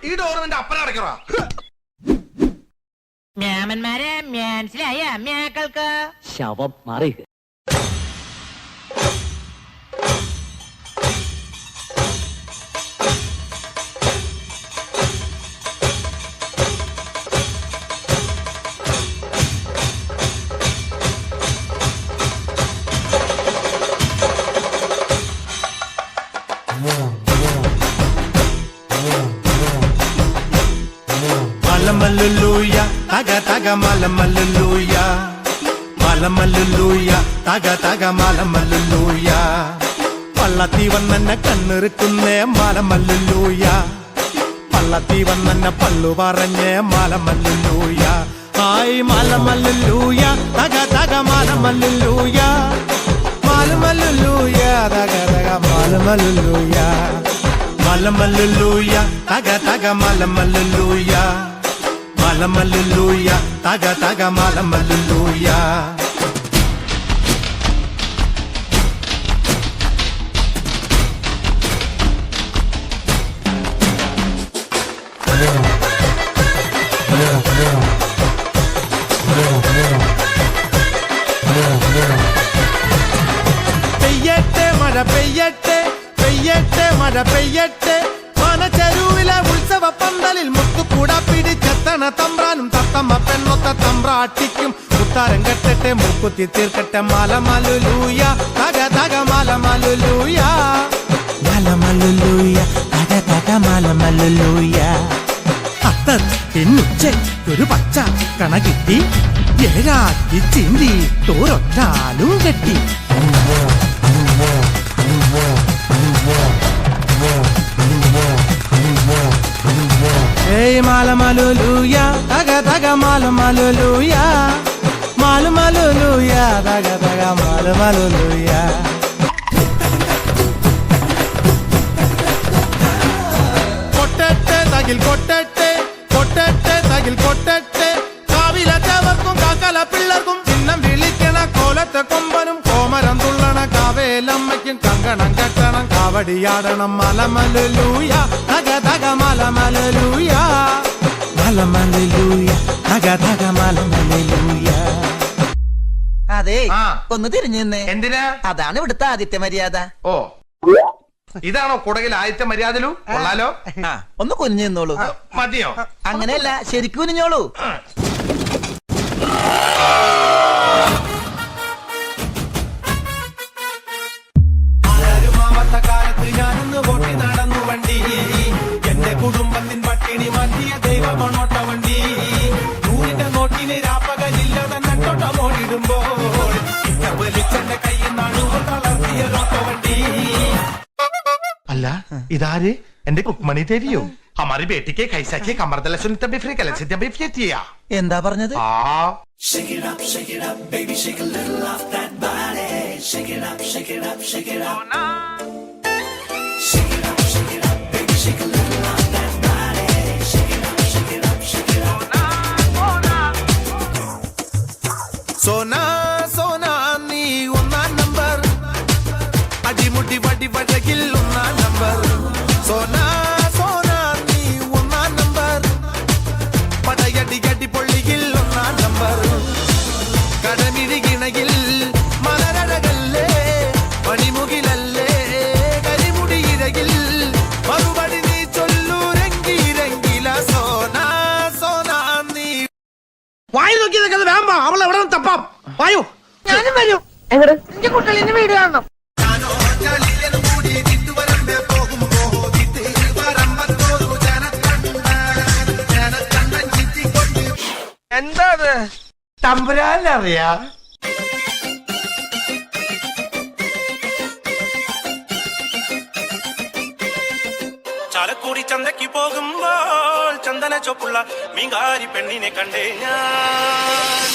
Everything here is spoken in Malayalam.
ഈ ഡോറ് നിന്റെ അപ്പന അടയ്ക്കറാ. മ്യാമന്മാരെ മനസ്സിലായ മ്യാക്കൾക്ക് ശവം മാറി. Malamaluluya, taga taga malamaluluya, malamaluluya, taga taga malamaluluya. പള്ളത്തി വന്നെ കണ്ണിറുക്കുന്നേ മാലമല്ലുലൂയ, പള്ളത്തി വന്നെ പള്ളു പറഞ്ഞേ മാലമല്ലുലൂയ. ഹായ് മാലമല്ലുലൂയ, തക തക മാലമല്ലുലൂയ, മാലമല്ലുലൂയ, തക തക മാലമല്ലുലൂയ, മാലമല്ലുലൂയ, തക തക മാലമല്ലുലൂയ, മാലമല്ലുലൂയ, തക തക മാലമല്ലുലൂയ. പെയ്യട്ടെ മഴ പെയ്യട്ടെ, പെയ്യട്ടെ മഴ പെയ്യട്ടെ, മനച്ചെരുവിലെ ഉത്സവ പന്തലിൽ മുത്തുകൂട പിടിച്ചെത്തണ തമ്പ്രാനും തത്തമ്മ പെണ്ണൊത്ത തമ്പ്രാട്ടിക്കും മുത്താരം കെട്ടട്ടെ മൂക്കുത്തി തീർക്കട്ടെ മാലമല്ലുലൂയ, തക തക മാലമല്ലുലൂയ, മാലമല്ലുലൂയ, തക തക മാലമല്ലുലൂയ. അത്തൻ പെണ്ണുച്ചൊരു പച്ച കണ കിട്ടി, ഏഴാക്കി ചിന്തി തോരൊറ്റാലും കെട്ടി. ഏയ് മാലമല്ലുലൂയ, തക തക മാലമല്ലുലൂയ, മാലമല്ലുലൂയ, തക തക മാലമല്ലുലൂയ. കൊട്ടട്ടെ തകിൽ കൊട്ടട്ടെ, കൊട്ടട്ടെ തകിൽ കൊട്ടട്ടെ, കാവിലറ്റവർക്കും കാക്കല പിള്ളർക്കും ചിഹ്നം വിളിക്കണ കോലത്തെ കൊമ്പനും കോമരം തുള്ളണ കാവേലമ്മയ്ക്കും കങ്കണം കെട്ടണം കാവടിയാടണം മാലമല്ലുലൂയ, തക തക മാലമല്ലുലൂയ, മാലമല്ലുലൂയ, തക തക മാലമല്ലുലൂയ. അതെ ഒന്ന് തിരിഞ്ഞു നിന്നേ. എന്തിനാ? അതാണ് ഇവിടുത്തെ ആദിത്യ മര്യാദ. ഓ, ഇതാണോ കുടകിൽ ആദ്യത്തെ മര്യാദലു? കൊള്ളാലോ. ഒന്ന് കുനിഞ്ഞു നിന്നോളൂ. മതിയോ? അങ്ങനെയല്ല, ശരിക്കും കുനിഞ്ഞോളൂ. കാലത്ത് ഞാനൊന്ന് ഓട്ടി നടന്നു വണ്ടി, എന്റെ കുടുംബത്തിൻ പട്ടിണി മാറ്റിയ ദൈവമണോട്ട വണ്ടി. നൂറിന്റെ നോട്ടിന് രാപ്പകലില്ല തന്നെ തൊട്ടമോടിടുമ്പോൾ വലിച്ചെന്റെ കയ്യിൽ നടുവ് തളർത്തിയ റോട്ട വണ്ടി. അല്ല, ഇതാര്? എന്റെ കുക്മണി ദേവിയോ? हमारी बेटी के कैसा के कमर दला सुनते भी फ्री कले सिद्धम भी फ्रीतिया. എന്താ പറഞ്ഞത്? Shake it up baby, shake a little off that body. Shake it up, shake it up, shake it up. Shake it up baby, shake a little off that body. Shake it up, shake it up, shake it up. Sona sona nee unna number, adi mudi vadi vadagil unna number. Sona sona nee unna number, padayadi gadi polligil unna number. kadamidi ginagil malaradalle manimugilalle karimudi iragil marubadi nee chollu rengi rengila. Sona sona nee വായു നോക്കിയതൊക്കെ വേമ്പ അവളെ എവിടെ തപ്പാം. വായു, ഞാനും വരും. എവിടെ? എന്റെ കുട്ടികളിന്റെ വീട് കാണണം. എന്താ തമ്പുരാനറിയാ? ചാലക്കുടി ചന്തയ്ക്ക് പോകുമ്പോൾ ചന്ദന ചൊപ്പുള്ള മീങ്കാരി പെണ്ണിനെ കണ്ടേ ഞാൻ.